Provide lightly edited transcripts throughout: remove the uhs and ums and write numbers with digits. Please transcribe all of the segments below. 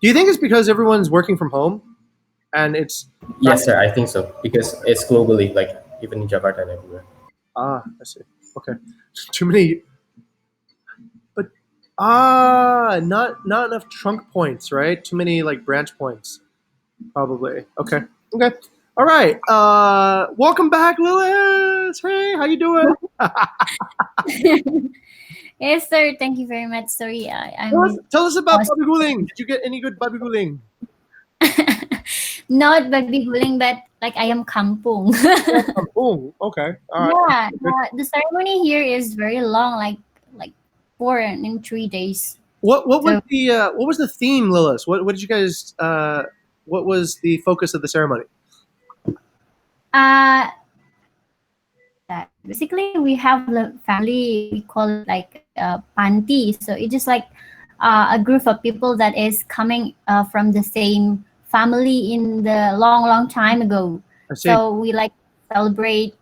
Do you think it's because everyone's working from home and it's Yes, sir. I think so because it's globally, like even in Jakarta and everywhere. I see. Okay, too many, but not enough trunk points, right? Too many like branch points, probably. Okay, okay, all right. Welcome back, Lilith. Hey, how you doing? Yes, sir. Thank you very much. Sorry, I'm Tell us about was babi guling. Did you get any good babi guling? not baby guling, but like I am kampung. Oh, okay, all right. Yeah, the ceremony here is very long, like 4 and 3 days. So What was the theme, Lilith? What did you guys what was the focus of the ceremony? uh that basically we have the family, we call it like panti. So it's just like a group of people that is coming from the same family in the long time ago. I see. So we like celebrate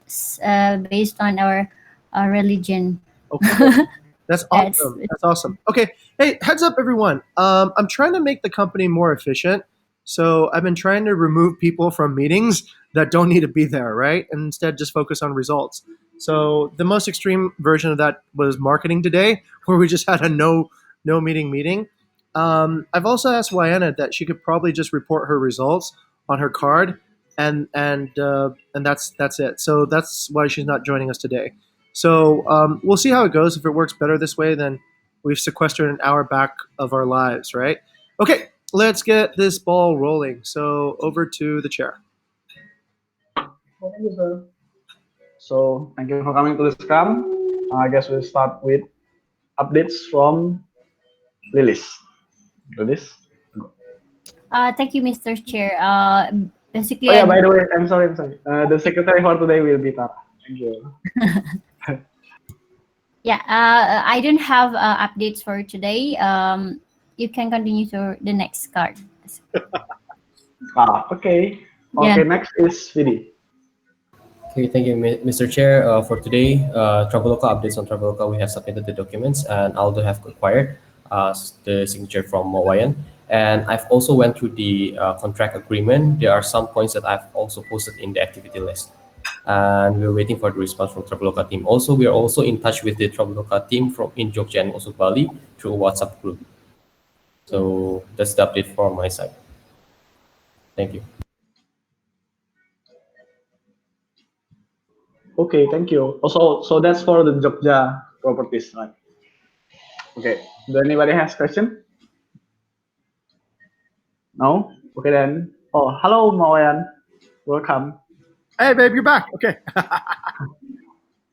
based on our religion. Okay. That's That's awesome. That's awesome. Okay. Hey, heads up, everyone. I'm trying to make the company more efficient. So I've been trying to remove people from meetings that don't need to be there, right? And instead just focus on results. So the most extreme version of that was marketing today, where we just had a no meeting. I've also asked Wyana that she could probably just report her results on her card, and that's it. So that's why she's not joining us today. So we'll see how it goes. If it works better this way, then we've sequestered an hour back of our lives, right? Okay, let's get this ball rolling. So over to the chair. Thank you, sir. So thank you for coming to the Scrum. I guess we'll start with updates from Lilis. Lilis? thank you, Mr. Chair. Basically, Oh yeah, by the way, I'm sorry. The secretary for today will be Tara. Thank you. yeah, I don't have updates for today. You can continue to the next card. Okay. Yeah. Okay, next is Vidi. Okay, thank you, Mr. Chair. For today, Traveloka updates on Traveloka. We have submitted the documents, and Aldo have acquired the signature from Wayan. And I've also went through the contract agreement. There are some points that I've also posted in the activity list, and we're waiting for the response from Traveloka team. Also, we are also in touch with the Traveloka team from in Jogja and also Bali through a WhatsApp group. So that's the update from my side. Thank you. Okay, thank you. Also, so that's for the Jogja properties, right? Okay. Do anybody has question? No? Okay then. Oh, hello, Mawayan. Welcome. Hey, babe, you're back. Okay.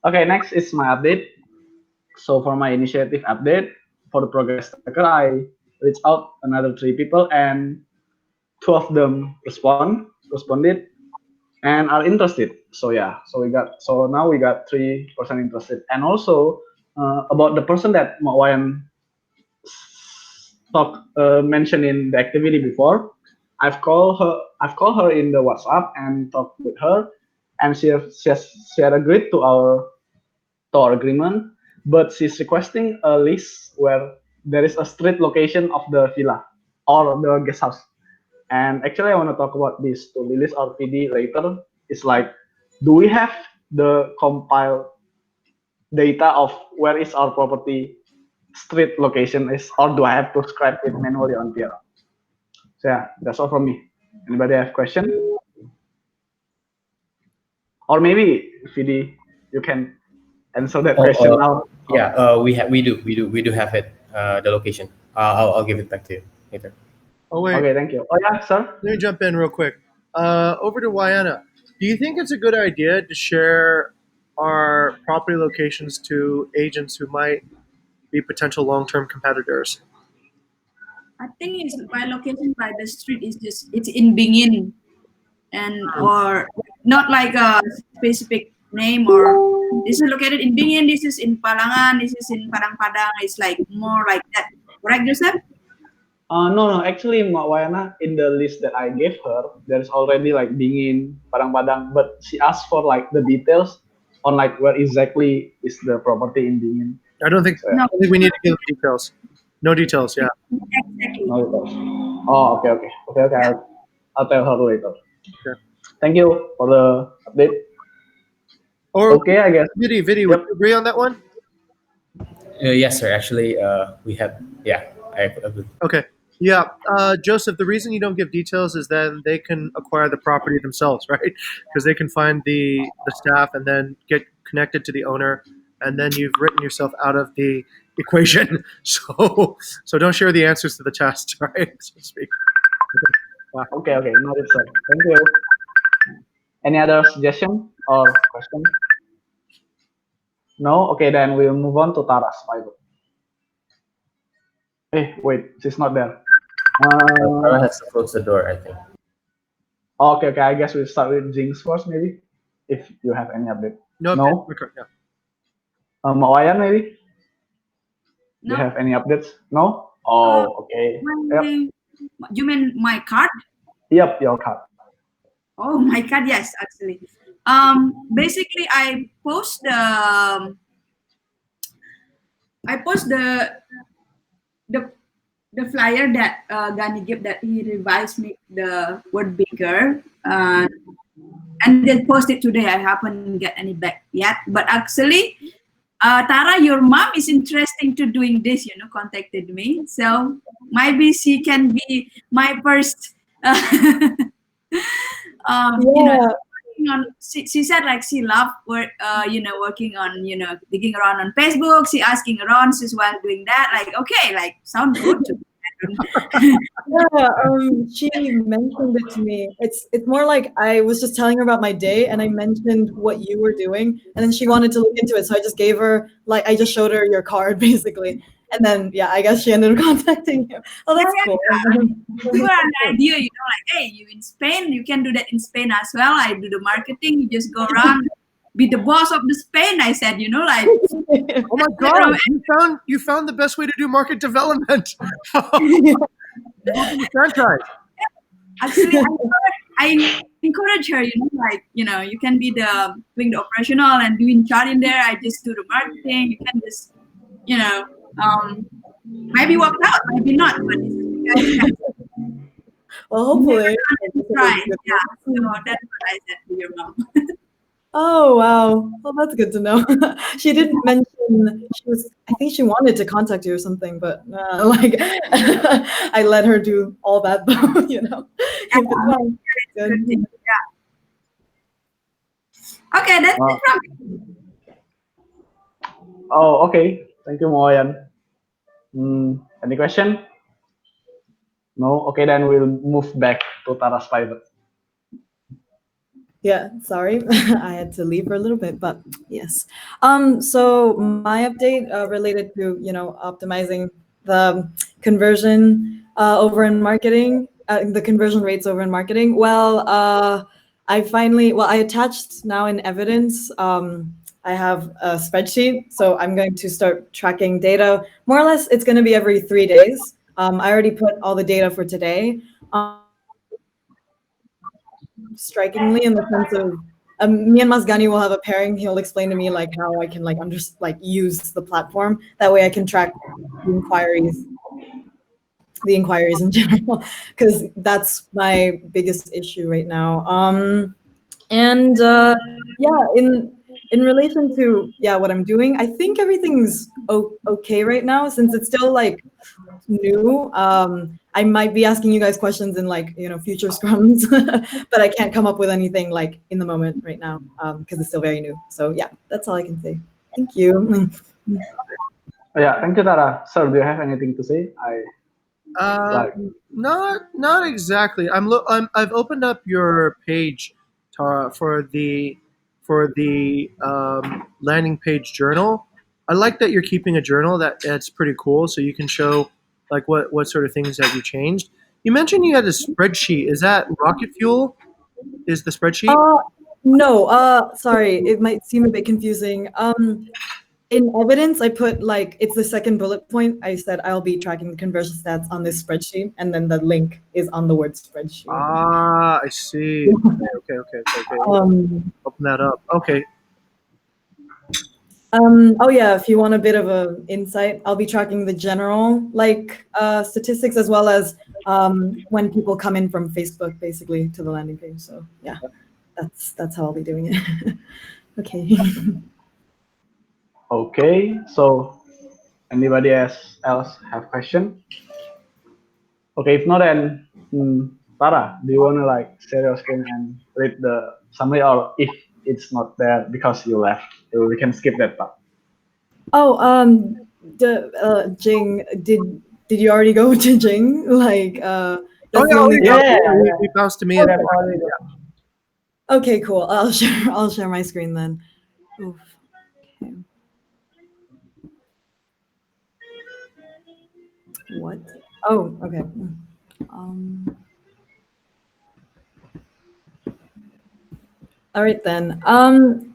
Okay, next is my update. So for my initiative update, for the progress tracker, I reached out another 3 people and 2 of them responded and are interested. So yeah, so now we got 3% interested. And also about the person that Wayan mentioned in the activity before, I've called her in the WhatsApp and talked with her, and she had agreed to our agreement, but she's requesting a list where there is a street location of the villa or the guest house. And actually, I want to talk about this to Lilis or PD later. It's like, do we have the compiled data of where is our property street location is, or do I have to scribe it manually on Piero? So yeah, that's all from me. Anybody have question? Or maybe VD, you can answer that question now. Yeah, we do have it, the location. I'll give it back to you later. Oh wait. Okay, thank you. Oh yeah, sir. Let me jump in real quick. Over to Wyana. Do you think it's a good idea to share our property locations to agents who might be potential long-term competitors? I think it's by location by the street is just it's in Bingin and or not like a specific name or this is located in Bingin, this is in Palangan, this is in Padang Padang. It's like more like that. Correct, Joseph? No. Actually, Mbak Wayana, in the list that I gave her, there's already like Dingin, Padang-Padang, but she asked for like the details on like where exactly is the property in Dingin. I don't think we need to give details. No details, yeah. Exactly. No details. Oh, okay. I'll tell her later. Sure. Thank you for the update. Or Okay, I guess. Vidi, would Yep. you agree on that one? Yes, sir. Actually, we have. Yeah, I agree. Okay. Yeah, Joseph, the reason you don't give details is then they can acquire the property themselves, right? Because they can find the staff and then get connected to the owner, and then you've written yourself out of the equation. So don't share the answers to the test, right? So to speak. Wow. Okay. Noted, sir. Thank you. Any other suggestion or question? No? Okay, then we'll move on to Tara's fiber. Hey, wait, she's not there. Tara has to close the door, I think. Okay. I guess we'll start with Jinx first, maybe. If you have any update. No, No? yeah. Mawayan, maybe? Do No. you have any updates? No? Uh, Oh, okay. Yep. You mean my card? Yep, your card. Oh my god, yes, actually. Basically, I post the the flyer that Gani gave, that he revised me the word bigger, and then post it today. I haven't get any back yet, but actually, Tara, your mom is interesting to doing this. Contacted me, so maybe she can be my first. Yeah. She said like she loved working on digging around on Facebook. She asking around, she's while doing that, like okay, like sound good to me. Yeah, she mentioned it to me. It's more like I was just telling her about my day, and I mentioned what you were doing, and then she wanted to look into it. So I just gave her, like, I just showed her your card basically, and then yeah, I guess she ended up contacting you. Oh, that's cool. We were an idea, like, hey, you in Spain, you can do that in Spain as well. I do the marketing, you just go around, be the boss of the Spain. I said, like, Oh my God! You found the best way to do market development. Franchise. actually, I encourage her, like, you can be doing the operational and doing chart in there. I just do the marketing. You can just, maybe work out, maybe not, but it's Well, hopefully. right. Yeah. So that's what I said to your mom. Oh wow. Well, that's good to know. She did mention I think she wanted to contact you or something, but like I let her do all that though, Keep it fun. Good Good. thing. Yeah. Okay, that's it from me. Oh, okay. Thank you, Mawayan. Any question? No? Okay, then we'll move back to Tara's private. Yeah, sorry. I had to leave for a little bit, but yes. So my update related to, optimizing the conversion over in marketing, the conversion rates over in marketing. Well, I attached now in evidence. I have a spreadsheet, so I'm going to start tracking data. More or less, it's going to be every 3 days. I already put all the data for today. Strikingly, in the sense of me and Masgani will have a pairing. He'll explain to me like how I can use the platform. That way I can track the inquiries in general, because that's my biggest issue right now. And yeah, in relation to what I'm doing, I think everything's okay right now, since it's still like new. I might be asking you guys questions in future scrums, but I can't come up with anything like in the moment right now because it's still very new. So yeah, that's all I can say. Thank you. Yeah, thank you, Tara. Sir, do you have anything to say? Not exactly. I've opened up your page, Tara, for the landing page journal. I like that you're keeping a journal. That's pretty cool. So you can show like what sort of things have you changed. You mentioned you had a spreadsheet. Is that rocket fuel? Is the spreadsheet? No, sorry, it might seem a bit confusing. In evidence, I put it's the second bullet point. I said I'll be tracking the conversion stats on this spreadsheet, and then the link is on the word spreadsheet. Ah, I see. Okay. Open that up. Okay. Oh yeah, if you want a bit of an insight, I'll be tracking the general statistics as well as when people come in from Facebook basically to the landing page. So yeah, that's how I'll be doing it. Okay. Okay, so anybody else have question? Okay, if not, then Tara, do you want to like share your screen and read the summary, or if it's not there because you left, we can skip that part. Oh, Jing, did you already go to Jing? Oh That's yeah, the only. we bounced to me. And Okay, cool. I'll share my screen then. Oof. Okay. What? Oh, okay. Um, all right then.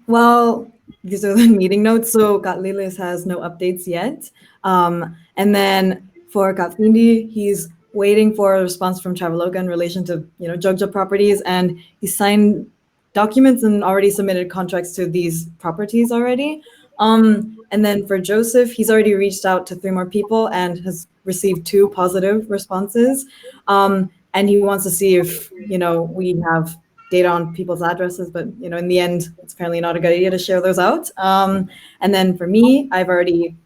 Well, these are the meeting notes. So Kat Lilis has no updates yet. And then for Kat Findi, he's waiting for a response from Traveloka in relation to Jogja properties, and he signed documents and already submitted contracts to these properties already. And then for Joseph, he's already reached out to 3 more people and has received 2 positive responses. And he wants to see if we have data on people's addresses, but in the end, it's apparently not a good idea to share those out. And then for me, I've already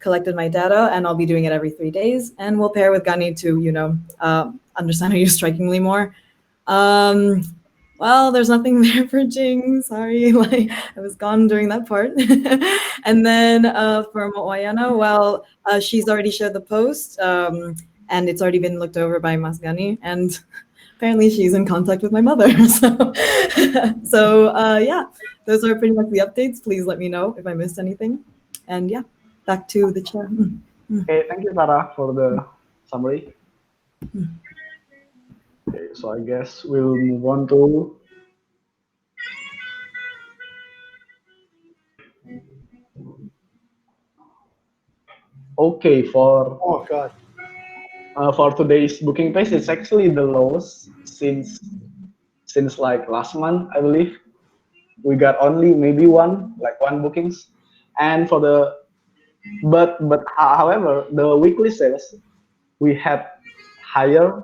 collected my data, and I'll be doing it every 3 days, and we'll pair with Gani to understand how you strikingly more. Well, there's nothing there for Jing. Sorry, I was gone during that part. And then for Moayana, well, she's already shared the post, and it's already been looked over by Mas Gani, and apparently she's in contact with my mother. So yeah, those are pretty much the updates. Please let me know if I missed anything. And yeah, back to the chair. Okay, thank you, Tara, for the summary. Okay, so I guess we'll move on to oh god. for today's booking pace. It's actually the lowest since like last month, I believe. We got only maybe one bookings, and for the however, the weekly sales we had higher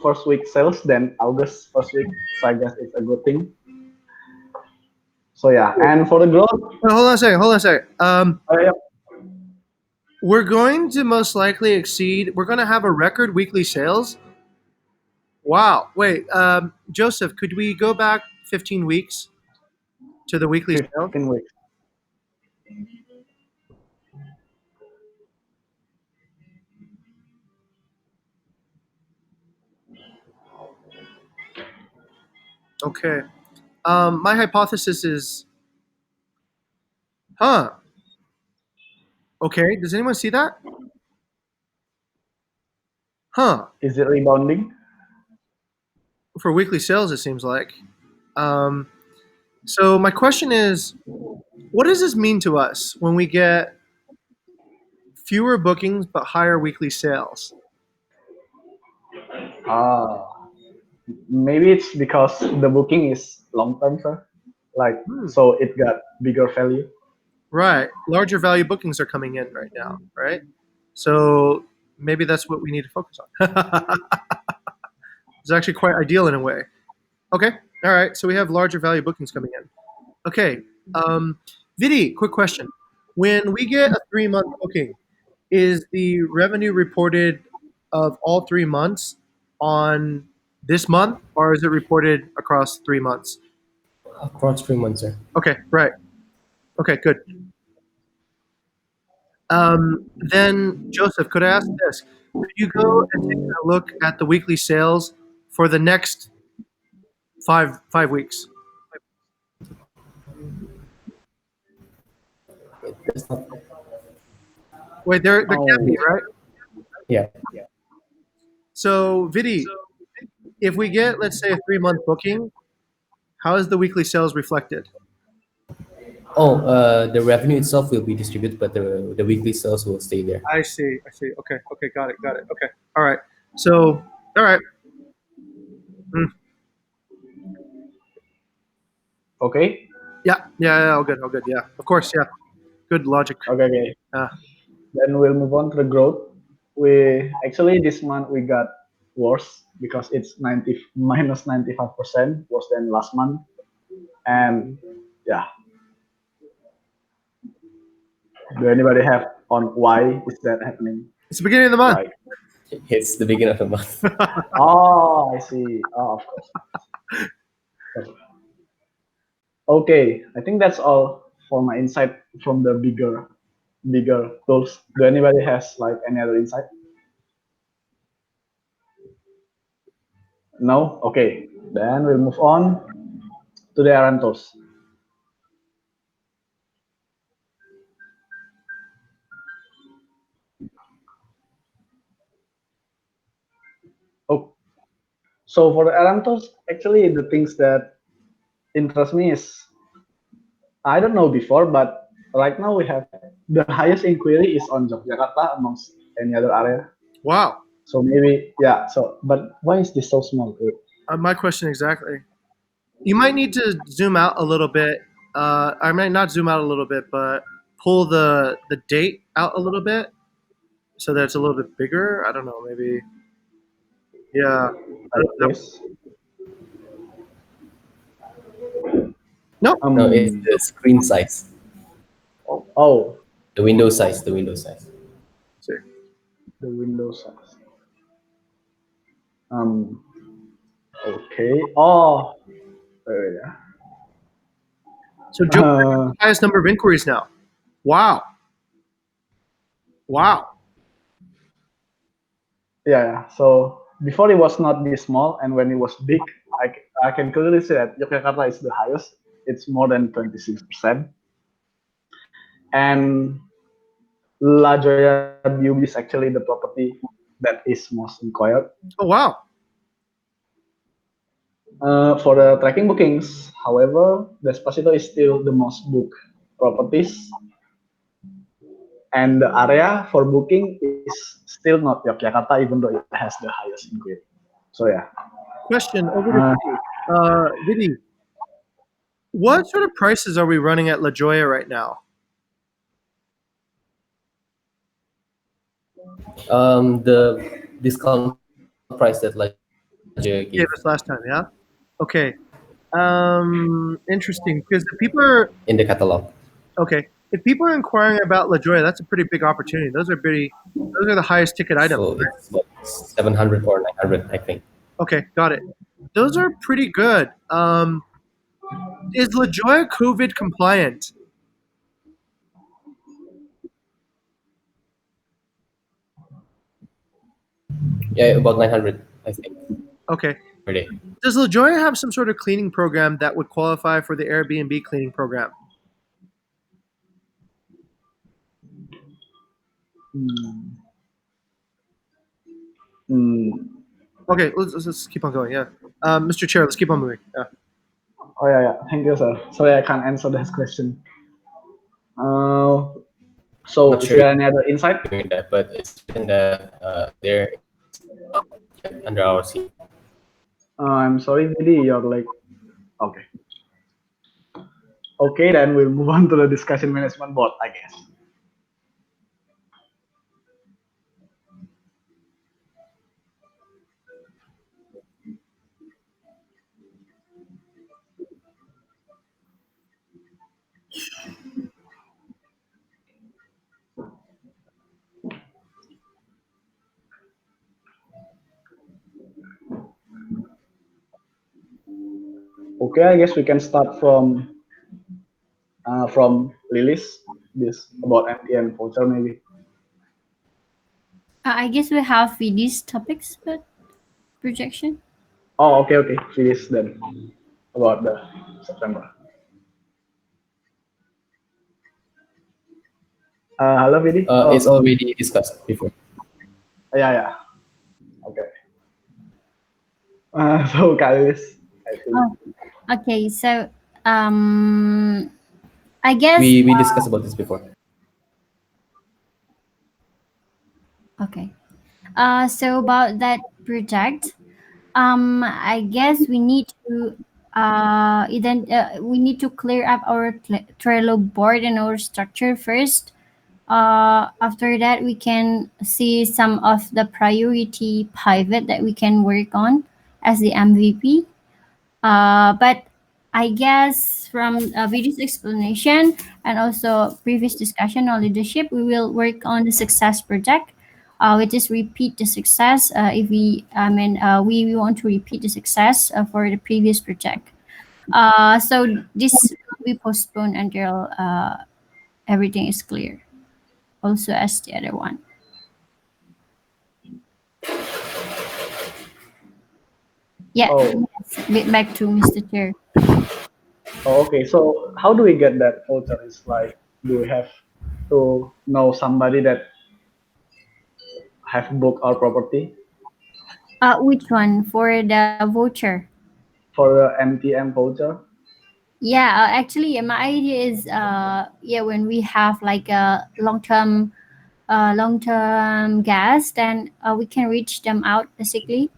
first week sales than August first week, so I guess it's a good thing. So yeah, and for the growth, Wait, hold on a second. yeah, We're going to most likely exceed. We're going to have a record weekly sales. Wow. Wait, Joseph, could we go back 15 weeks to the weekly sales? 15 weeks. Okay. My hypothesis is, huh? Okay. Does anyone see that? Huh? Is it rebounding? For weekly sales, it seems like. Um, so my question is, what does this mean to us when we get fewer bookings but higher weekly sales? Ah, maybe it's because the booking is long term, sir. Like, so it got bigger value. Right. Larger value bookings are coming in right now, right? So maybe that's what we need to focus on. It's actually quite ideal in a way. Okay. All right. So we have larger value bookings coming in. Okay. Vidi, quick question. When we get a 3-month booking, is the revenue reported of all 3 months on this month, or is it reported across 3 months? Across 3 months, sir. Okay, right. Okay, good. Then, Joseph, could I ask this? Could you go and take a look at the weekly sales for the next five weeks? It's not, Wait, there can't be, Oh, right? yeah. So, Vidi, if we get, let's say, a 3-month booking, how is the weekly sales reflected? Oh, the revenue itself will be distributed, but the weekly sales will stay there. I see. Okay, got it. Okay, all right. So, all right. Mm, okay. yeah, all good. Yeah, of course, yeah. Good logic. Okay, okay. Uh, Then we'll move on to the growth. We actually this month we got worse because it's 90 minus 95% worse than last month. And yeah, do anybody have on why is that happening? it's the beginning of the month. Like, It's the beginning of the month. oh, I see. Oh, of course. Okay, I think that's all for my insight from the bigger tools. Do anybody has like any other insight? No? Okay. Then we'll move on to the errand tools. Oh, so for the errand tools, actually the things that interest me is I don't know before, but right now we have the highest inquiry is on Yogyakarta amongst any other area. Wow. So maybe yeah. So but why is this so small? My question exactly. You might need to zoom out a little bit. I might not zoom out a little bit, but pull the date out a little bit so that it's a little bit bigger. I don't know. Maybe. Yeah. I Like don't know. this. Nope. No, it's the screen size, Oh, the window size, the window size. See. the window size. Um. Okay. Oh. Yeah. So Joe has the highest number of inquiries now. Wow. Wow. Yeah. So before it was not this small, and when it was big, I can clearly say that Yogyakarta is the highest. It's more than 26%. And La Joya BUB is actually the property that is most inquired. Oh wow. For the tracking bookings, however, Despacito is still the most booked properties, and the area for booking is still not Yogyakarta, even though it has the highest inquiry. So yeah. Question over to Uh, Vidi. Vidi, what sort of prices are we running at La Jolla right now? The discount price that like You gave gave us last time, yeah? Okay. Interesting. Because if people are in the catalog. okay, if people are inquiring about La Jolla, that's a pretty big opportunity. Those are the highest ticket items. So it's what, 700 or 900, I think. Okay, got it. Those are pretty good. Is La Jolla COVID compliant? Yeah, about 900, I think, Okay. per day. Does La Jolla have some sort of cleaning program that would qualify for the Airbnb cleaning program? hmm, hmm. Okay, let's keep on going. Yeah, Mr. Chair, let's keep on moving. Yeah. Oh yeah. Thank you, sir. Sorry, I can't answer this question. So Not is sure there if any other insight? doing that, but it's written that they're under our seat. I'm sorry, Didi, you're like okay. Okay, then we'll move on to the discussion management board, I guess. Okay, I guess we can start from Lilis. This about MTN voucher maybe. I guess we have these topics, but projection. Oh, okay. Finish then about the September. Hello, Vidi. It's already discussed before. Yeah. Okay. So Kalilis, I think. Oh, okay. So, I guess. We discussed about this before. Okay. So about that project, I guess we need to then we need to clear up our Trello board and our structure first. After that, we can see some of the priority pivot that we can work on as the MVP. But I guess from Vidi's explanation and also previous discussion on leadership, we will work on the success project, which is repeat the success. If we, I mean, we want to repeat the success for the previous project. So this will be postponed until everything is clear. Also, as the other one. Yeah. Oh, Yes. Back to Mr. Chair. okay. So how do we get that voucher? It's like, do we have to know somebody that have booked our property Which one for the voucher? for the MTM voucher? Yeah, actually, my idea is, yeah, when we have like a long-term gas, then we can reach them out basically.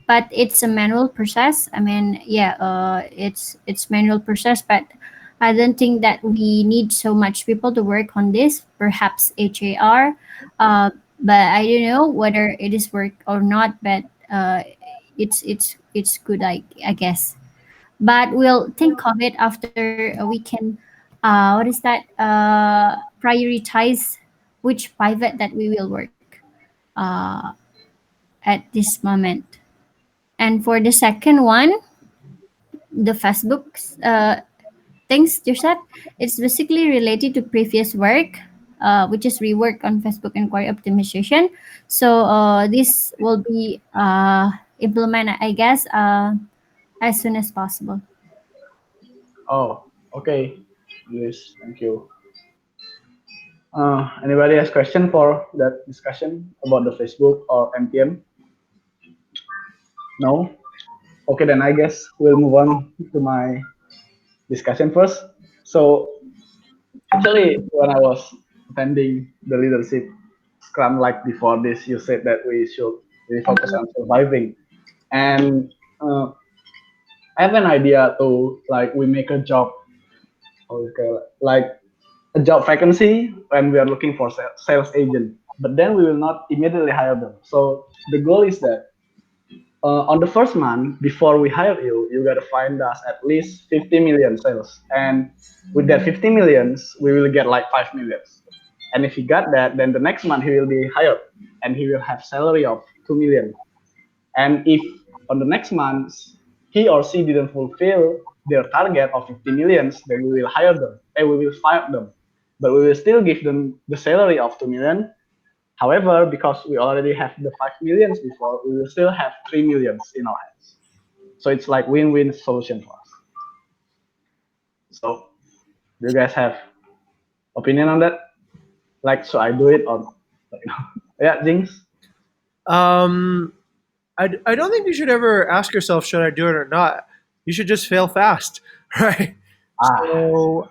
But it's a manual process. I mean, yeah, it's manual process, but I don't think that we need so much people to work on this. Perhaps HAR, but I don't know whether it is work or not. But it's good, I guess. But we'll think of it after we can. What is that? Prioritize which pivot that we will work uh, at this moment. And for the second one, the Facebook things, Joseph, it's basically related to previous work, which is rework on Facebook inquiry optimization. So this will be implemented, I guess, as soon as possible. Oh, okay. Yes, thank you. Anybody has question for that discussion about the Facebook or MTM? No? Okay, then I guess we'll move on to my discussion first. So actually, when I was attending the leadership scrum like before this, you said that we should really focus on surviving. And I have an idea to like we make a job, okay, like a job vacancy when we are looking for sales agent, but then we will not immediately hire them. So the goal is that on the first month before we hire you, you gotta find us at least 50 million sales, and with that 50 millions, we will get like 5 millions. And if he got that, then the next month he will be hired, and he will have salary of 2 million. And if on the next month he or she didn't fulfill their target of 50 millions, then we will hire them and we will fire them. But we will still give them the salary of 2 million. However, because we already have the 5 millions before, we will still have 3 millions in our hands. So it's like win-win solution for us. So do you guys have opinion on that? Like, should I do it or like, yeah, Jinx? Um, I don't think you should ever ask yourself, should I do it or not? You should just fail fast, right? Ah, So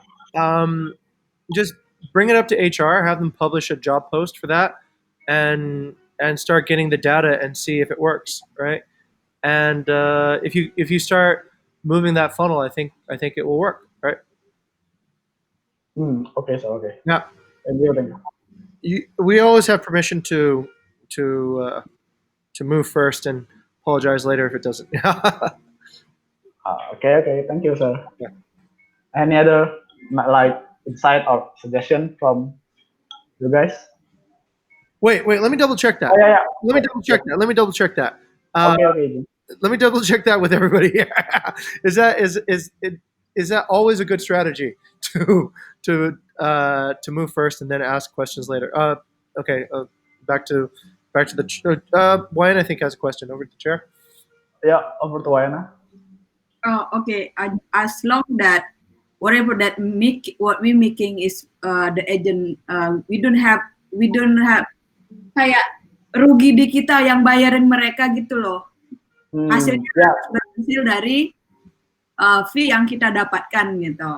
just bring it up to HR, have them publish a job post for that, and start getting the data and see if it works, right? And if you start moving that funnel, I think it will work, right? okay, so okay. Yeah, Thank you, thank you. we always have permission to to move first and apologize later if it doesn't. Okay, okay, thank you, sir. Yeah. Any other like insight or suggestion from you guys? Wait, let me double check that. Oh yeah, yeah. Let me double check that. Let me double check that. Okay, okay. Jin. Let me double check that with everybody here. Is that always a good strategy to move first and then ask questions later? Okay. Back to the Wayne. I think has a question. Over to the chair. Yeah, over to Wayana. Oh, okay. As long that whatever that make what we making is the agent, we don't have kayak rugi di kita yang bayarin mereka gitu loh. Hasilnya Yeah. harus berhasil dari fee yang kita dapatkan gitu.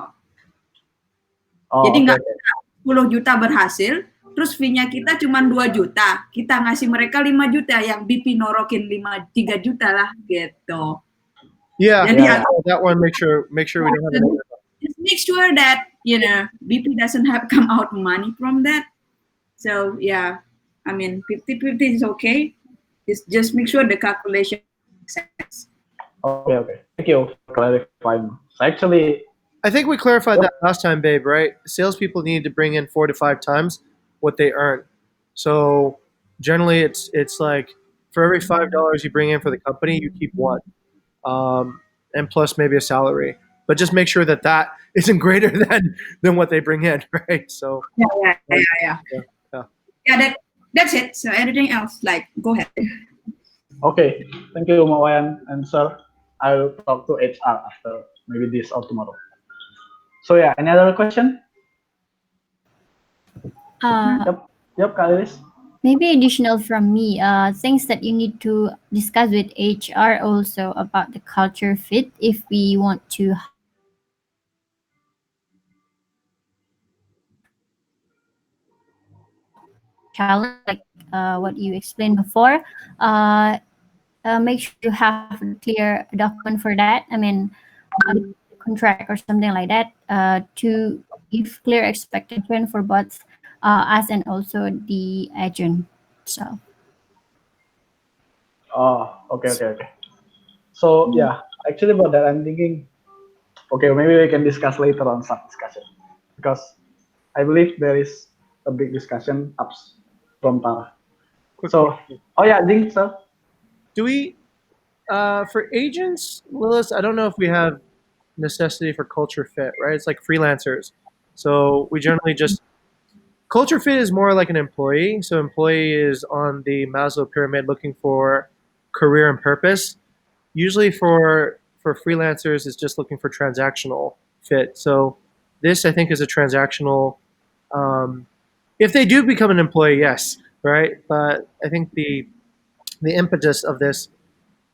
Oh, Jadi okay, nggak okay. 10 juta berhasil, terus fee-nya kita cuma 2 juta. Kita ngasih mereka 5 juta, yang BP norokin 3 juta lah gitu. Yeah, Then Yeah. that one. Make sure we don't have so it. just make sure that BP doesn't have come out money from that. So yeah, I mean 50-50 is okay. Just make sure the calculation makes sense. Okay, okay. Thank you for clarifying. So actually, I think we clarified that last time, babe. Right? Salespeople need to bring in 4 to 5 times what they earn. So generally, it's like for every $5 you bring in for the company, you keep one, and plus maybe a salary. But just make sure that that isn't greater than what they bring in, right? So Yeah, yeah, yeah, yeah. yeah, yeah. Yeah, that's it. So anything else, like go ahead. okay. Thank you, Mawayan and sir. I'll talk to HR after maybe this or tomorrow. So yeah, any other question? Uh, Yep, yep, Kak Lilis. Maybe additional from me, things that you need to discuss with HR also about the culture fit if we want to challenge like what you explained before. Uh, make sure you have a clear document for that. I mean, contract or something like that to give clear expectation for both us and also the agent. So Oh, okay, okay, okay. So yeah, actually about that, I'm thinking. Okay, maybe we can discuss later on some discussion because I believe there is a big discussion ups from Tara. Quick So, question. oh yeah, Ding, sir. Do we for agents, Willis? I don't know if we have necessity for culture fit, right? It's like freelancers. So we generally just culture fit is more like an employee. So employee is on the Maslow pyramid looking for career and purpose. Usually for freelancers, it's just looking for transactional fit. So this I think is a transactional. Um, if they do become an employee, yes, right. But I think the impetus of this.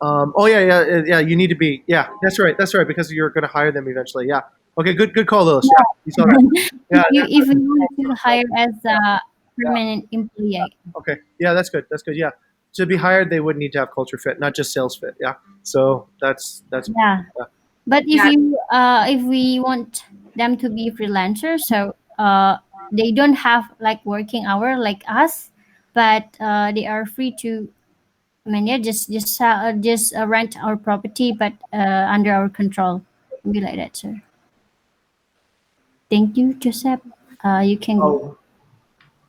Oh yeah, yeah, yeah. You need to be. Yeah, that's right. That's right. Because you're going to hire them eventually. Yeah. Okay. Good. Good call, Lewis. Yeah, you saw that. Yeah. if you want to hire as a permanent employee. Okay. Yeah, that's good. That's good. Yeah. To be hired, they would need to have culture fit, not just sales fit. Yeah. So that's Yeah. yeah. But Yeah, if we want them to be freelancers, so they don't have like working hour like us, but they are free to. I mean, yeah, just rent our property, but under our control. Be like that, sir. Thank you, Joseph. You can go.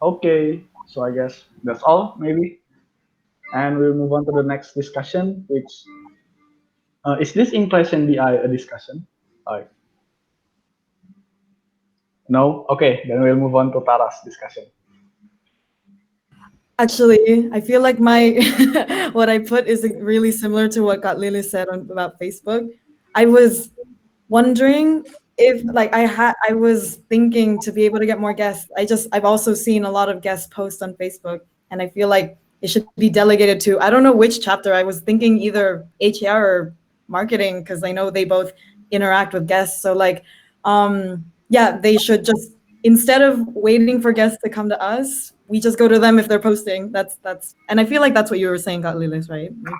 Oh, okay. So I guess that's all, maybe. And we'll move on to the next discussion, which is this impression BI a discussion? Uh, no? Okay, then we'll move on to Tara's discussion. Actually, I feel like my what I put is really similar to what got Lily said about Facebook. I was wondering if like I was thinking to be able to get more guests. I've also seen a lot of guest posts on Facebook, and I feel like it should be delegated to, I don't know which chapter. I was thinking either HR or marketing because I know they both interact with guests. So like yeah, they should just, instead of waiting for guests to come to us, we just go to them if they're posting. That's and I feel like that's what you were saying, got Lilis, right? Like,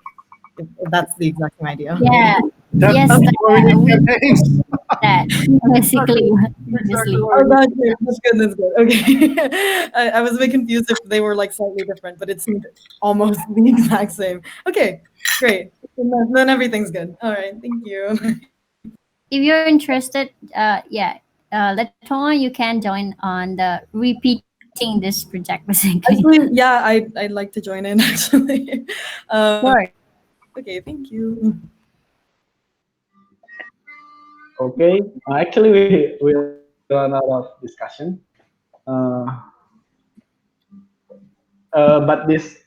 if that's the exact same idea. Yeah. That's Yes, where we need we campaigns. that basically. Obviously. Oh, gotcha. That's good. That's good. Okay. I was a bit confused if they were like slightly different, but it seemed almost the exact same. Okay, great. Then everything's good. All right. Thank you. If you're interested, yeah, later on you can join on the repeating this project basically. Actually, yeah, I'd like to join in actually. Sure. Okay, thank you. Okay, actually, we run out of discussion. Uh, but this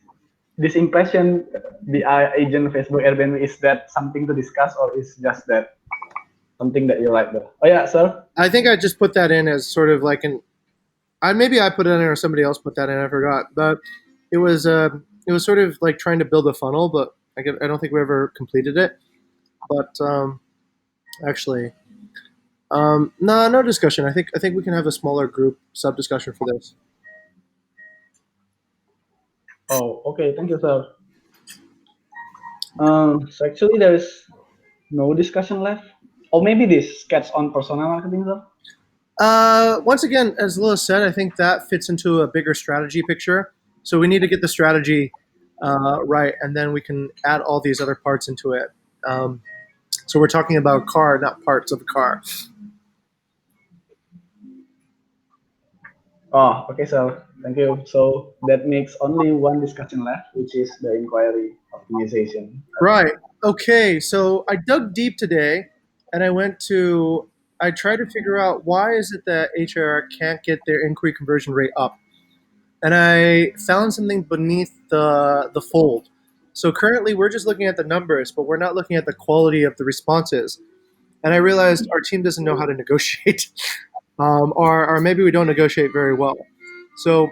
impression, the agent Facebook Airbnb, is that something to discuss or is just that something that you like though? Oh yeah, sir. I think I just put that in as sort of like an. Maybe I put it in or somebody else put that in. I forgot, but it was sort of like trying to build a funnel, but I don't think we ever completed it. But actually, no discussion. I think we can have a smaller group sub discussion for this. Oh, okay. Thank you, sir. So actually, No discussion left. Or maybe this sketch on persona marketing, sir. Once again, as Lewis said, I think that fits into a bigger strategy picture. So we need to get the strategy right, and then we can add all these other parts into it. So we're talking about car, not parts of a car. Oh, okay, sir. Thank you. So that makes only one discussion left, which is the inquiry optimization. Right. Okay. So I dug deep today, and I tried to figure out why is it that HR can't get their inquiry conversion rate up, and I found something beneath the fold. So currently, we're just looking at the numbers, but we're not looking at the quality of the responses. And I realized our team doesn't know how to negotiate, or maybe we don't negotiate very well. So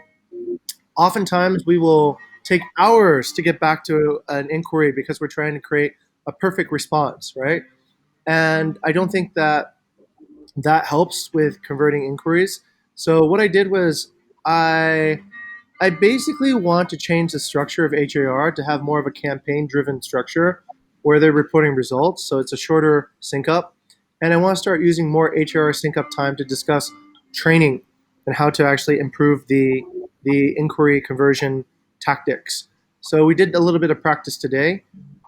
oftentimes we will take hours to get back to an inquiry because we're trying to create a perfect response, right? And I don't think that that helps with converting inquiries. So what I did was I I basically want to change the structure of HAR to have more of a campaign driven structure where they're reporting results. So it's a shorter sync up. And I want to start using more HR sync up time to discuss training and how to actually improve the inquiry conversion tactics. So we did a little bit of practice today,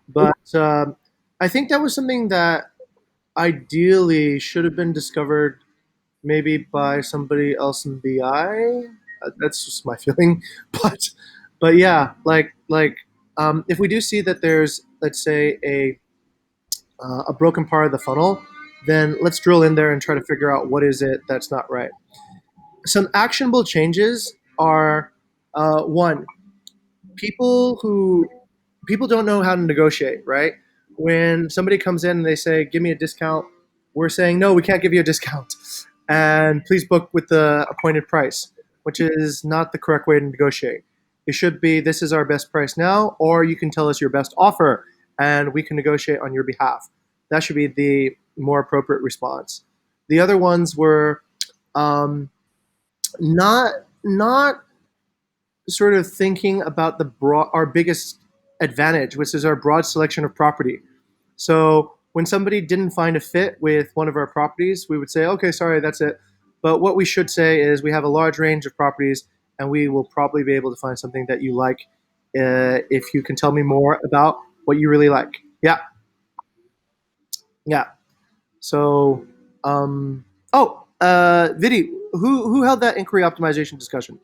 but I think that was something that ideally should have been discovered maybe by somebody else in BI. That's just my feeling, but yeah, if we do see that there's, let's say, a broken part of the funnel, then let's drill in there and try to figure out what is it that's not right. Some actionable changes are one, people who people don't know how to negotiate, right? When somebody comes in and they say, "Give me a discount," we're saying, "No, we can't give you a discount, and please book with the appointed price," which is not the correct way to negotiate. It should be, "This is our best price now," or you can tell us your best offer, and we can negotiate on your behalf. That should be the more appropriate response. The other ones were um, not sort of thinking about our biggest advantage, which is our broad selection of property. So when somebody didn't find a fit with one of our properties, we would say, "Okay, sorry, that's it." But what we should say is we have a large range of properties, and we will probably be able to find something that you like if you can tell me more about what you really like. Yeah, yeah. So, Vidi, who held that inquiry optimization discussion?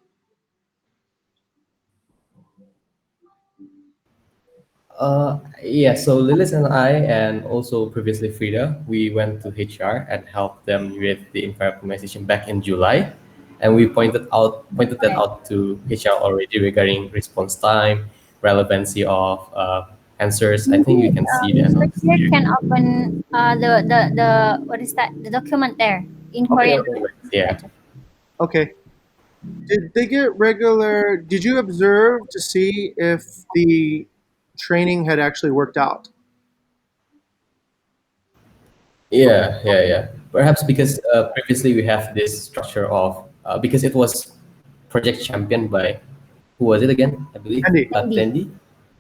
Yeah, so Lilith and I, and also previously Frida, we went to HR and helped them with the inquiry optimization back in July, and we pointed that out to HR already regarding response time, relevancy of answers. I think you can see the Mr. analysis Chair here. can open the what is that? The document there. Inquiry. Okay, yeah. Okay. Did they get regular? Did you observe to see if the training had actually worked out? Yeah. Perhaps because previously we have this structure of because it was project championed by who was it again? I believe Andy? Tandy.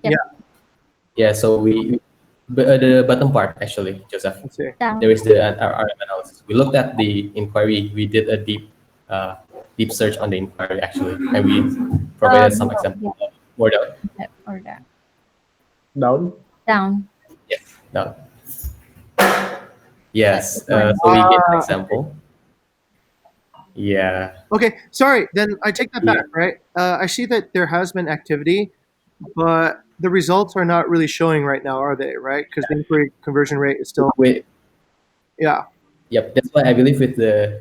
Yep. Yeah, Yeah, so the bottom part actually, Joseph. let's see. Down. There is the RM analysis. We looked at the inquiry. We did a deep search on the inquiry actually, and we provided some example of word out. Or down. Down. Down. Yes, no. Yes. That's So we gave an Ah, example. Yeah. Okay, sorry. Then I take that Yeah. back. Right? I see that there has been activity, but the results are not really showing right now, are they? Right? Because the inquiry conversion rate is still. Wait. Yeah. Yep. That's why I believe with the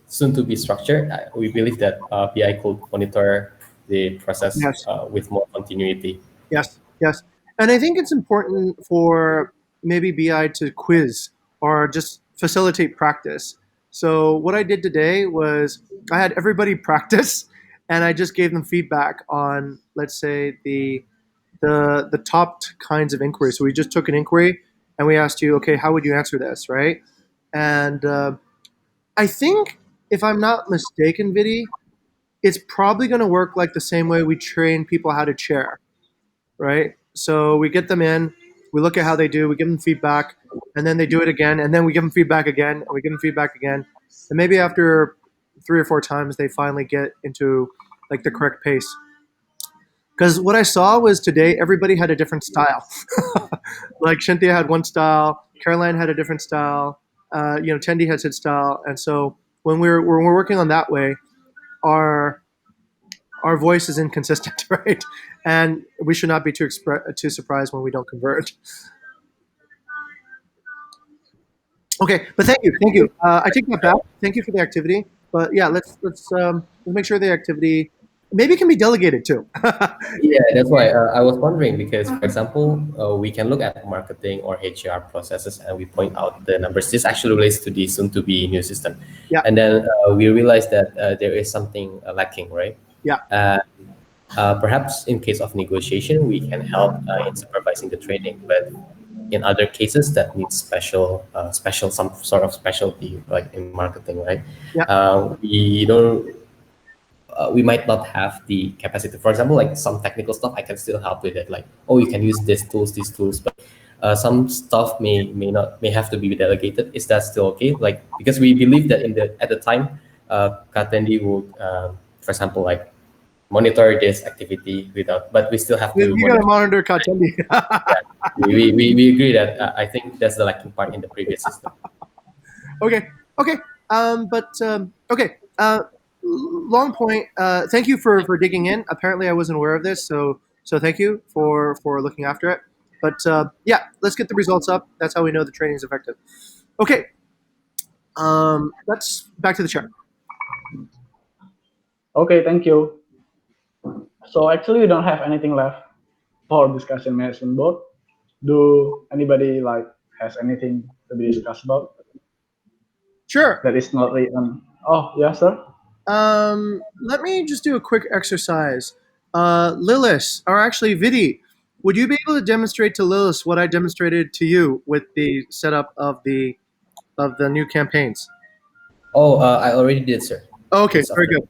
soon to be structure, we believe that BI could monitor the process Yes. with more continuity. Yes, yes. And I think it's important for maybe BI to quiz or just facilitate practice. So what I did today was I had everybody practice and I just gave them feedback on, let's say, the top kinds of inquiries. So we just took an inquiry and we asked you, okay, how would you answer this, right? And I think, if I'm not mistaken, Vidi, it's probably going to work like the same way we train people how to chair, right? So we get them in We look at how they do. We give them feedback, and then they do it again, and then we give them feedback again, and we give them feedback again, and maybe after 3 or 4 times, they finally get into like the correct pace. Because what I saw was today everybody had a different style. Like Cynthia had one style, Caroline had a different style, Tendi has his style, and so when we're working on that way, our our voice is inconsistent, right? And we should not be too surprised when we don't convert. Okay, but thank you, thank you. I take that back. Thank you for the activity. But yeah, let's make sure the activity maybe can be delegated too. Yeah, that's why I was wondering because, for example, we can look at marketing or HR processes and we point out the numbers. This actually relates to the soon-to-be new system, Yeah. and then we realize that there is something lacking, right? Yeah. Perhaps in case of negotiation, we can help in supervising the training, but in other cases that need special some sort of specialty, like in marketing, right? Yeah. We don't we might not have the capacity. For example, like some technical stuff, I can still help with it. Like, oh, you can use these tools, but some stuff may have to be delegated. Is that still okay? Like, because we believe that at the time, Katendi would, for example, like monitor this activity without, but we still have to You gotta monitor. monitor Kachendi. We agree that I think that's the lacking part in the previous system. Okay. Okay. Okay. Long point. Thank you for digging in. Apparently, I wasn't aware of this, so thank you for looking after it. But yeah, let's get the results up. That's how we know the training is effective. Okay. Let's back to the chart. Okay, thank you. So actually, we don't have anything left for discussion management board. Do anybody like has anything to be discussed about Sure. that is not written? Oh, yeah, sir. Let me just do a quick exercise. Lilith, or actually Vidi, would you be able to demonstrate to Lilith what I demonstrated to you with the setup of the new campaigns? Oh, I already did, sir. Okay, It's very after. good.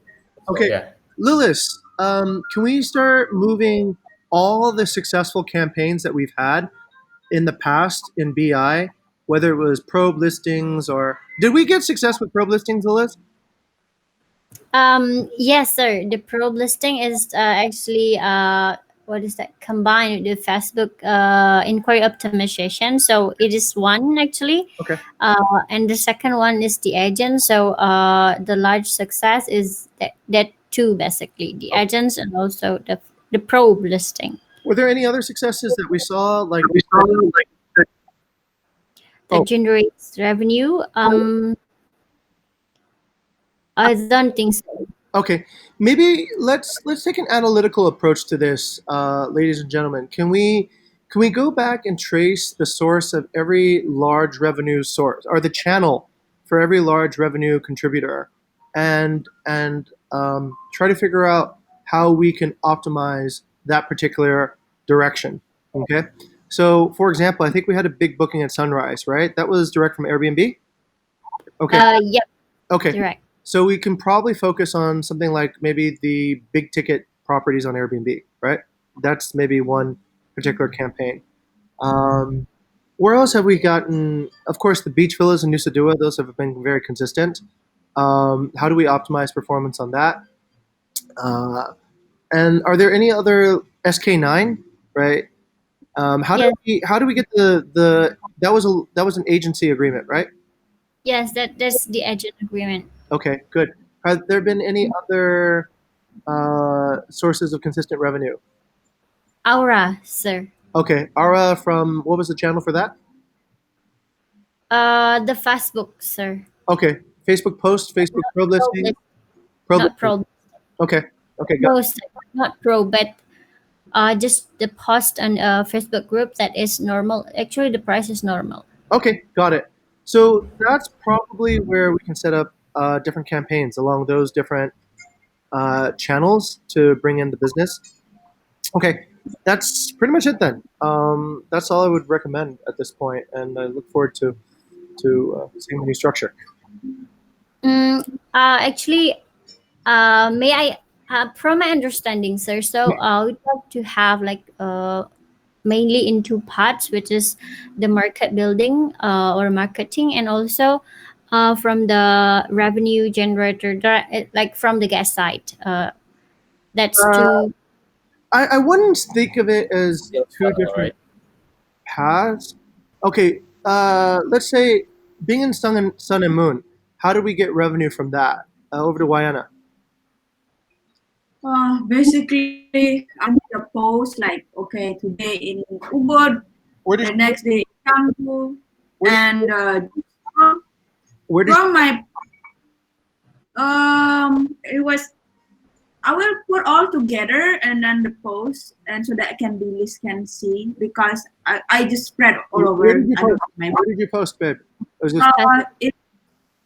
Okay, So, yeah. Lilith, can we start moving all the successful campaigns that we've had in the past in BI, whether it was probe listings or did we get success with probe listings, Lilith? Yes, sir. The probe listing is actually what is that? Combined with the Facebook inquiry optimization. So it is one actually. Okay. And the second one is the agent. So the large success is that two basically, the agents and also the probe listing. Were there any other successes that we saw, like That Oh. generates revenue. I don't think so. Okay, maybe let's take an analytical approach to this, ladies and gentlemen. Can we go back and trace the source of every large revenue source or the channel for every large revenue contributor, and try to figure out how we can optimize that particular direction? Okay, so for example, I think we had a big booking at Sunrise, right? That was direct from Airbnb. Okay, Yep, okay. direct. So we can probably focus on something like maybe the big ticket properties on Airbnb, right? That's maybe one particular campaign. Um, where else have we gotten? Of course, the beach villas in Nusa Dua; those have been very consistent. How do we optimize performance on that? And are there any other SK9? Right? Yes, How do we get the that was an agency agreement, right? yes, that's the agent agreement. Okay, good. Have there been any other sources of consistent revenue? Aura, sir. Okay, Ara from what was the channel for that? The Facebook, sir. Okay, Facebook post, Facebook probe Pro, listing, but probe not listing. pro. Okay, okay, got No, sir, not pro, but just the post on a Facebook group that is normal. Actually, the price is normal. okay, got it. So that's probably where we can set up different campaigns along those different channels to bring in the business. Okay, that's pretty much it then. That's all I would recommend at this point, and I look forward to seeing the new structure. Actually, may I, from my understanding, sir, so we'd like to have like mainly in two parts, which is the market building or marketing, and also from the revenue generator, like from the guest side. That's Uh, two. I wouldn't think of it as Sales two funnel, different right? paths. Okay, let's say being in Sun and Moon, how do we get revenue from that? Over to Wayana. Basically, I made a post like, okay, today in Ubud, Where the did you, next day in Canggu, where did and you, from, where did from my it was I will put all together and then the post, and so that can be list can see because I just spread all where did over. you I don't post? know my. Where did you post, babe? It was just It,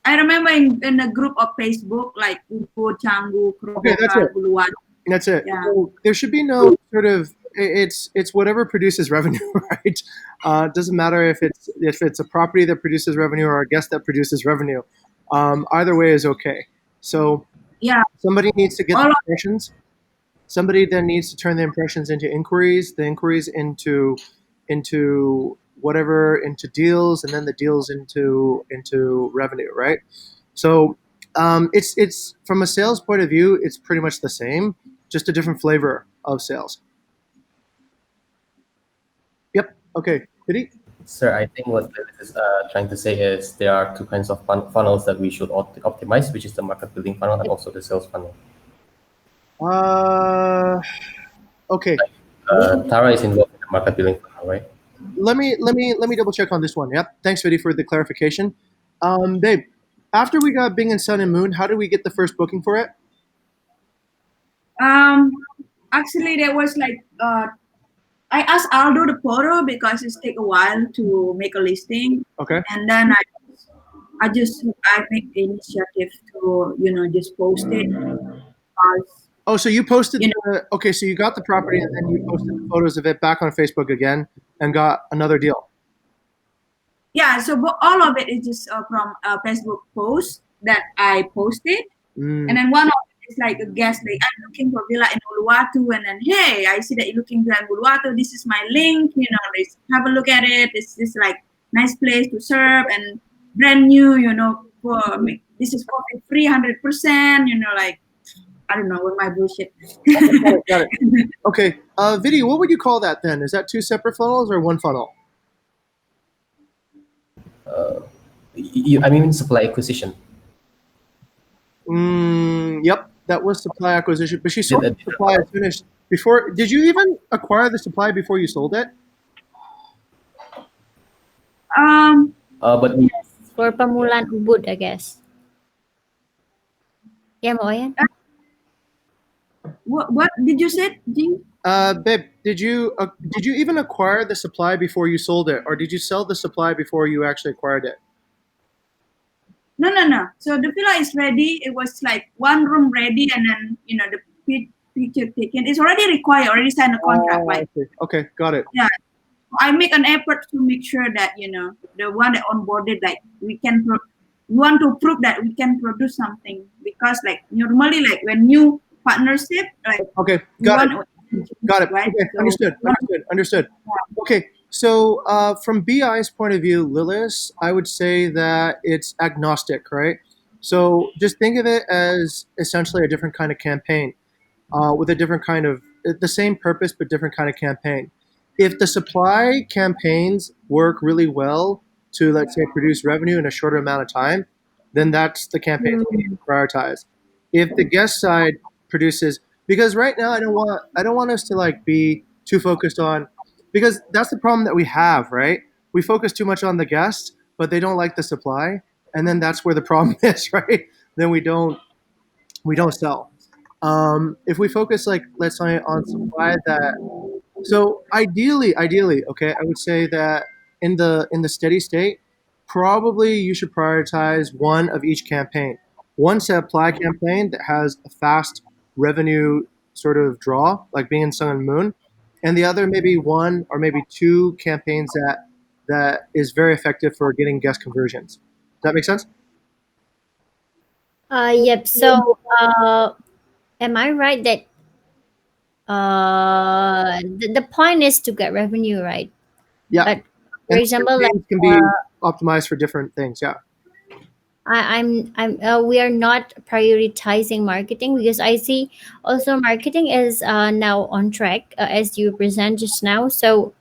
I remember in a group of Facebook like Ubud, Canggu, okay. That's it. Kerobokan, Buluan. That's it. Yeah. So there should be no sort of it's whatever produces revenue, right? It doesn't matter if it's a property that produces revenue or a guest that produces revenue. Either way is okay. So Yeah. somebody needs to get All the of, impressions. Somebody then needs to turn the impressions into inquiries, the inquiries into whatever into deals, and then the deals into revenue, right? So it's from a sales point of view, it's pretty much the same, just a different flavor of sales. Yep. Okay. Pity? Sir, I think what Lilith is trying to say is there are two kinds of funnels that we should optimize, which is the market building funnel and also the sales funnel. Uh, okay. Tara is involved in the market building funnel, right? Let me double check on this one. Yep. Thanks, Vidi, for the clarification. Babe, after we got Bing and Sun and Moon, how did we get the first booking for it? um, actually, there was like I asked Aldo the photo because it take a while to make a listing, Okay. and then I make the initiative to just post it. Oh, so you posted You know, okay, so you got the property and then you posted the photos of it back on Facebook again and got another deal. yeah. So all of it is just from a Facebook post that I posted, and Mm, then one of it is like a guest like I'm looking for villa in Uluwatu, and then hey, I see that you're looking for Uluwatu. This is my link. Let's have a look at it. This is like nice place to serve and brand new. For this is coffee free 100%. Like I don't know what my bullshit. got it. Okay. Vidi, what would you call that then? Is that two separate funnels or one funnel? I mean supply acquisition. Yep, that was supply acquisition. But she Is it sold a the different supply funnel? as finished before. Did you even acquire the supply before you sold it? um, But For Pamulan Ubud, I guess. Yeah, Mo yan? what did you say, Jing? Babe, did you even acquire the supply before you sold it, or did you sell the supply before you actually acquired it? No, no, no. So the villa is ready. It was like one room ready, and then the picture taken. It's already required. Already signed a contract. Like Okay, got it. yeah, I make an effort to make sure that the one that onboarded, like we can. We want to prove that we can produce something because like normally like when new partnership like Okay, we got it. want Got it. right. Okay, So understood. Understood. Okay, so from BI's point of view, Lilith, I would say that it's agnostic, right? So just think of it as essentially a different kind of campaign, with a different kind of the same purpose but different kind of campaign. If the supply campaigns work really well to, let's say, produce revenue in a shorter amount of time, then that's the campaigns we need to prioritize. If the guest side produces, because right now I don't want us to like be too focused on, because that's the problem that we have, right? We focus too much on the guest, but they don't like the supply, and then that's where the problem is, right? Then we don't sell. If we focus, like, let's say, on supply that, so ideally, okay, I would say that in the steady state, probably you should prioritize one of each campaign. One supply campaign that has a fast revenue sort of draw, like being in Sun and Moon, and the other maybe one or maybe two campaigns that is very effective for getting guest conversions. Does that make sense? Yep. So, am I right that the point is to get revenue, right? Yeah, But for and example, like campaigns can be optimized for different things. Yeah. we are not prioritizing marketing because I see also marketing is now on track as you present just now. So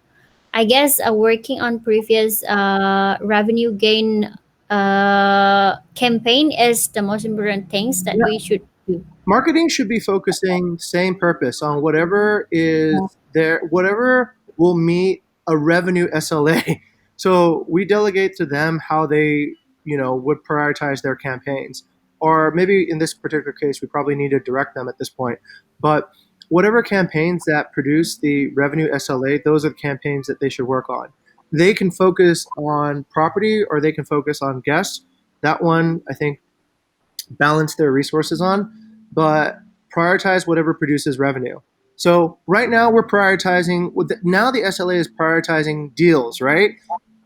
I guess working on previous revenue gain campaign is the most important things that we should do. Marketing should be focusing same purpose on whatever is there, whatever will meet a revenue SLA. So we delegate to them how they, would prioritize their campaigns. Or maybe in this particular case, we probably need to direct them at this point. But whatever campaigns that produce the revenue SLA, those are the campaigns that they should work on. They can focus on property or they can focus on guests. That one, I think, balance their resources on, but prioritize whatever produces revenue. So right now we're prioritizing. Now the SLA is prioritizing deals, right?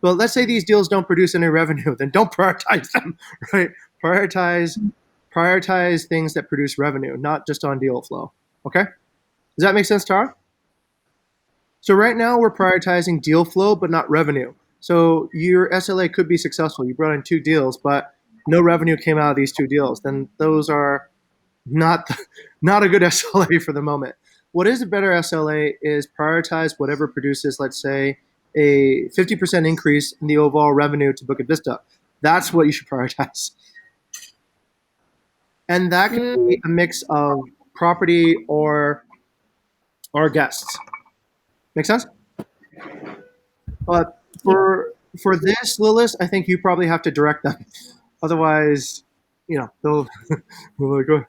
But let's say these deals don't produce any revenue, then don't prioritize them, right? Prioritize prioritize things that produce revenue, not just on deal flow. Okay, does that make sense, Tara? So right now we're prioritizing deal flow, but not revenue. So your SLA could be successful. You brought in two deals, but no revenue came out of these two deals. Then those are not not a good SLA for the moment. What is a better SLA is prioritize whatever produces, let's say, a 50% increase in the overall revenue to Bukit Vista. That's what you should prioritize. And that can Mm, be a mix of property or guests. Make sense? But yeah. for this, Lilith, I think you probably have to direct them. Otherwise, they'll, they'll go.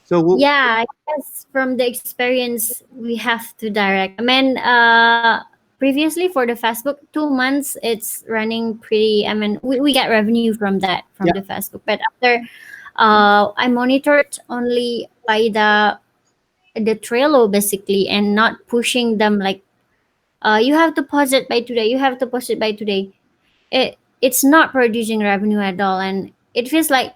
So Yeah, I guess from the experience we have to direct. I mean, previously for the Facebook 2 months, it's running pretty. I mean, we get revenue from that from yeah, the Facebook, but after, I monitored only by the Trello basically, and not pushing them like, you have to post it by today. You have to post it by today. It's not producing revenue at all, and it feels like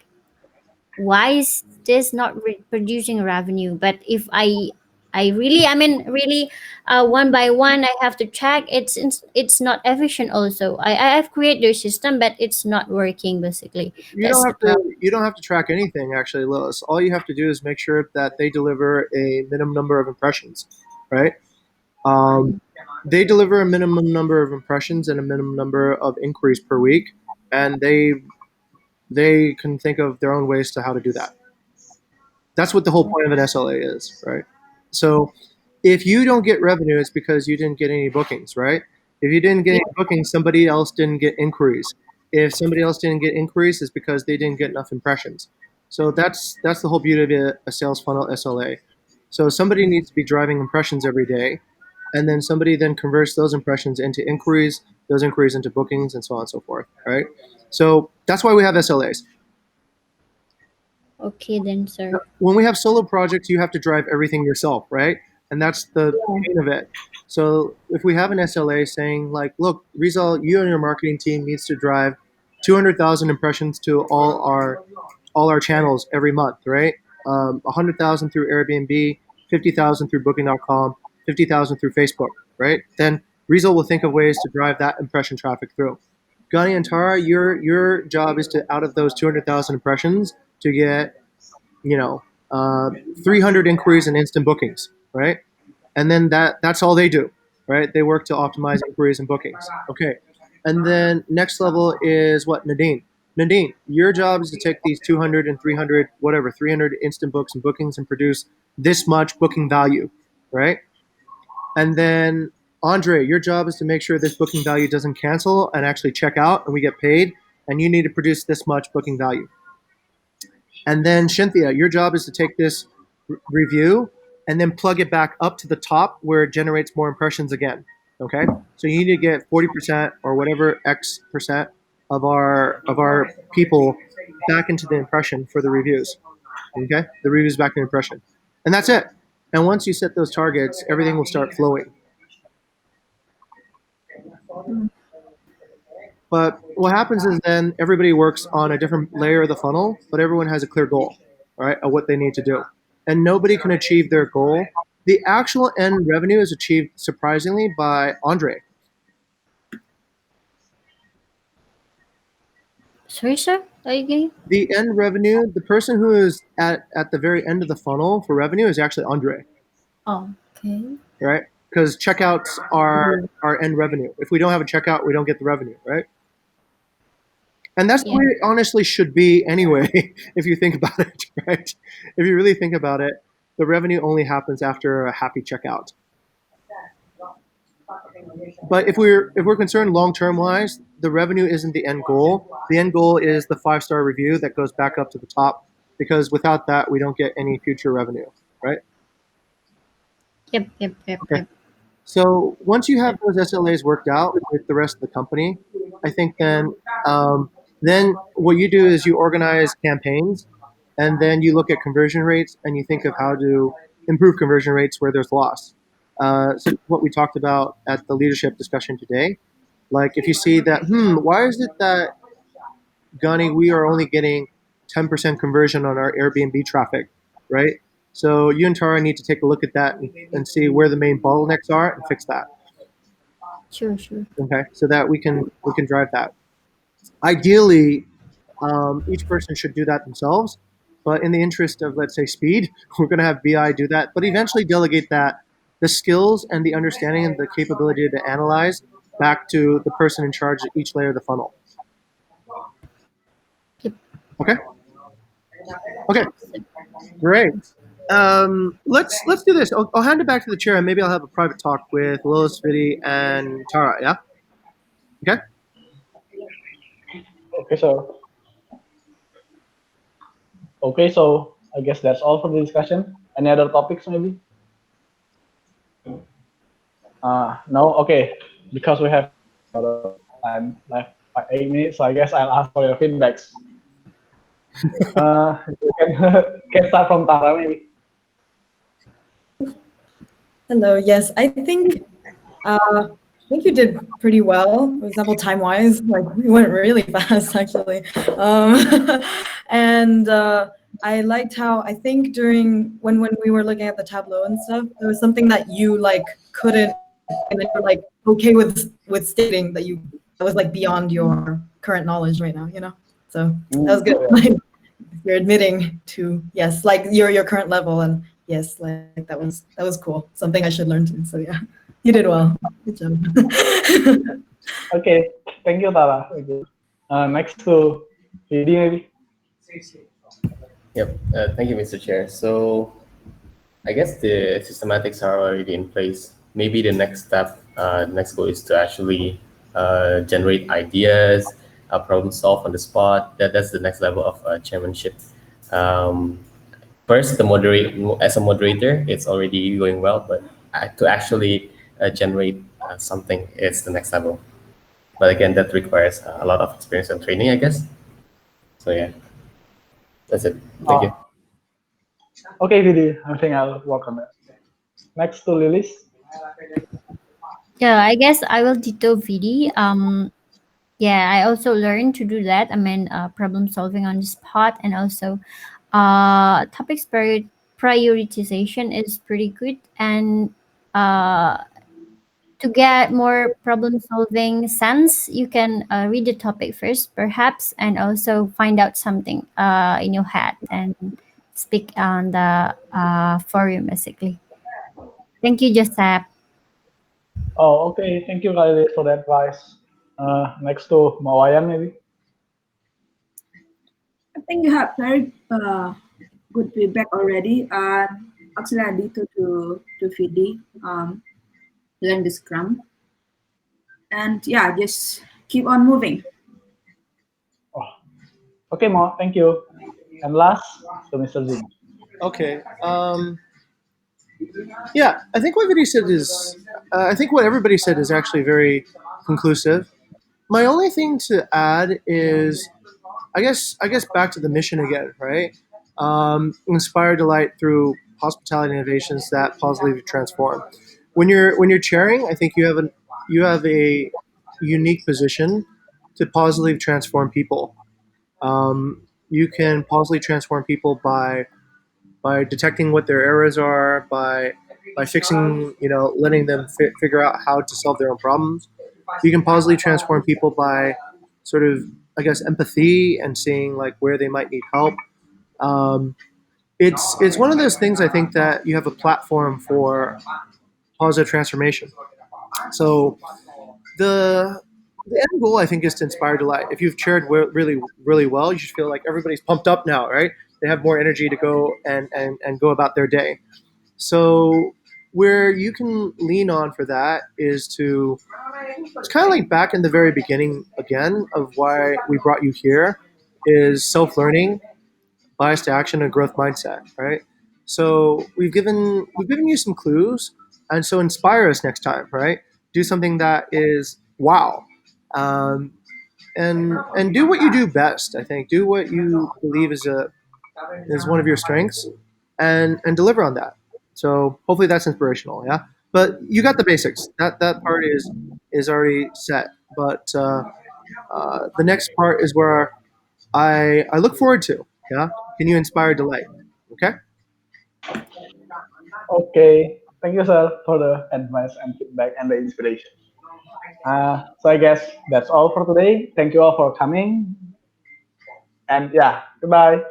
why is this not producing revenue? But if I really, I mean, really, one by one I have to check, it's not efficient also. I've created their system, but it's not working basically. That's the problem. you don't have to track anything actually, Lilith. All you have to do is make sure that they deliver a minimum number of impressions, right? They deliver a minimum number of impressions and a minimum number of inquiries per week, and they can think of their own ways to how to do that. That's what the whole point of an SLA is, right? So if you don't get revenue, it's because you didn't get any bookings, right? If you didn't get any bookings, somebody else didn't get inquiries. If somebody else didn't get inquiries, it's because they didn't get enough impressions. So that's the whole beauty of a sales funnel SLA. So somebody needs to be driving impressions every day, and then somebody then converts those impressions into inquiries, those inquiries into bookings, and so on and so forth, right? So that's why we have SLAs. Okay then, sir. When we have solo projects, you have to drive everything yourself, right? And that's the Yeah. pain of it. So if we have an SLA saying like, look, Rizal, you and your marketing team needs to drive 200,000 impressions to all our channels every month, right? 100,000 through Airbnb, 50,000 through Booking.com, 50,000 through Facebook, right? Then Rizal will think of ways to drive that impression traffic through. Gani and Tara, your job is to out of those 200,000 impressions to get you know, uh, 300 inquiries and instant bookings, right? And then that's all they do, right? They work to optimize inquiries and bookings. Okay. And then next level is what, Nadine? Nadine, your job is to take these 200 and 300, whatever, 300 instant books and bookings and produce this much booking value, right? And then Andre, your job is to make sure this booking value doesn't cancel and actually check out and we get paid. And you need to produce this much booking value. And then Cynthia, your job is to take this review and then plug it back up to the top where it generates more impressions again. Okay, so you need to get 40% or whatever X percent of our people back into the impression for the reviews. Okay, the reviews back in the impression, and that's it. And once you set those targets, everything will start flowing. But what happens is then everybody works on a different layer of the funnel, but everyone has a clear goal, right, of what they need to do. And nobody can achieve their goal. the actual end revenue is achieved surprisingly by Andre. Sorry, sir. Are you getting? The end revenue, the person who is at the very end of the funnel for revenue is actually Andre, Oh, okay. right? Because checkouts are our end revenue. If we don't have a checkout, we don't get the revenue, right? And that's the Yeah. way it honestly should be anyway, if you think about it, right? If you really think about it, the revenue only happens after a happy checkout. But if we're concerned long term wise, the revenue isn't the end goal. The end goal is the 5-star review that goes back up to the top, because without that, we don't get any future revenue, right? Yep. Okay. So once you have those SLAs worked out with the rest of the company, I think then what you do is you organize campaigns, and then you look at conversion rates and you think of how to improve conversion rates where there's loss. So what we talked about at the leadership discussion today, like if you see that, why is it that Gunny, we are only getting 10% conversion on our Airbnb traffic, right? So you and Tara need to take a look at that and see where the main bottlenecks are and fix that. Sure. Okay, so that we can drive that. Ideally, each person should do that themselves, but in the interest of, let's say, speed, we're going to have BI do that, but eventually delegate that, the skills and the understanding and the capability to analyze, back to the person in charge of each layer of the funnel. Yep. Okay, great. Let's do this. I'll hand it back to the chair, and maybe I'll have a private talk with Lois, Vidi, and Tara. Yeah. Okay. Okay, so I guess that's all for the discussion. Any other topics maybe? No. Okay, because we have time left by 8 minutes, so I guess I'll ask for your feedbacks. You can start from Tara maybe. Hello. Yes, I think you did pretty well. For example, time-wise, like we went really fast actually. And I liked how I think during when we were looking at the tableau and stuff, there was something that you like couldn't, and then you're like okay with stating that was like beyond your current knowledge right now, you know. So that was good. Like you're admitting to yes, like your current level, and yes, like that was cool. Something I should learn to. So yeah. You did well. Good job. Okay, thank you, Tara. Thank you. Next to Vidi maybe. Yep. Thank you, Mr. Chair. So I guess the systematics are already in place. Maybe the next step, next goal is to actually generate ideas, problem solve on the spot. That's the next level of chairmanship. First, as a moderator, it's already going well, but to actually generate something is the next level. But again, that requires a lot of experience and training, I guess. So yeah, that's it. Thank you. Okay, Vidi, I think I'll work on that. Next to Lilis. Yeah, I guess I will ditto Vidi. Yeah, I also learned to do that. I mean, problem solving on the spot, and also topics prioritization is pretty good, and to get more problem solving sense, you can read the topic first, perhaps, and also find out something in your head and speak on the forum, basically. Thank you, Joseph. Oh, okay. Thank you, Lilis, for that advice. Next to Mawayan maybe. I think you have very good feedback already. Actually, I need to Vidi learn the Scrum, and yeah, just keep on moving. Oh, okay, Mo. Thank you. And last to Mr. Zing. Okay. Yeah, I think what Vidi said is, I think what everybody said is actually very conclusive. My only thing to add is, I guess back to the mission again, right? Inspire delight through hospitality innovations that positively transform. When you're chairing, I think you have a unique position to positively transform people. You can positively transform people by detecting what their errors are, by by fixing, letting them figure out how to solve their own problems. You can positively transform people by sort of, I guess, empathy and seeing like where they might need help. Um, it's one of those things I think that you have a platform for positive transformation. So the end goal I think is to inspire delight. If you've chaired really well, you should feel like everybody's pumped up now, right? They have more energy to go and go about their day. So where you can lean on for that is to it's kind of like back in the very beginning again of why we brought you here is self-learning, bias to action, and growth mindset, right? So we've given you some clues, and so inspire us next time, right? Do something that is wow, um, and do what you do best. I think do what you believe is one of your strengths, and deliver on that. So hopefully that's inspirational. Yeah, but you got the basics. That part is already set. But the next part is where I look forward to. Yeah, can you inspire delight? Okay. Okay, thank you, sir, for the advice and feedback and the inspiration. So I guess that's all for today. Thank you all for coming, and yeah, goodbye.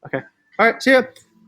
Okay. All right. See ya.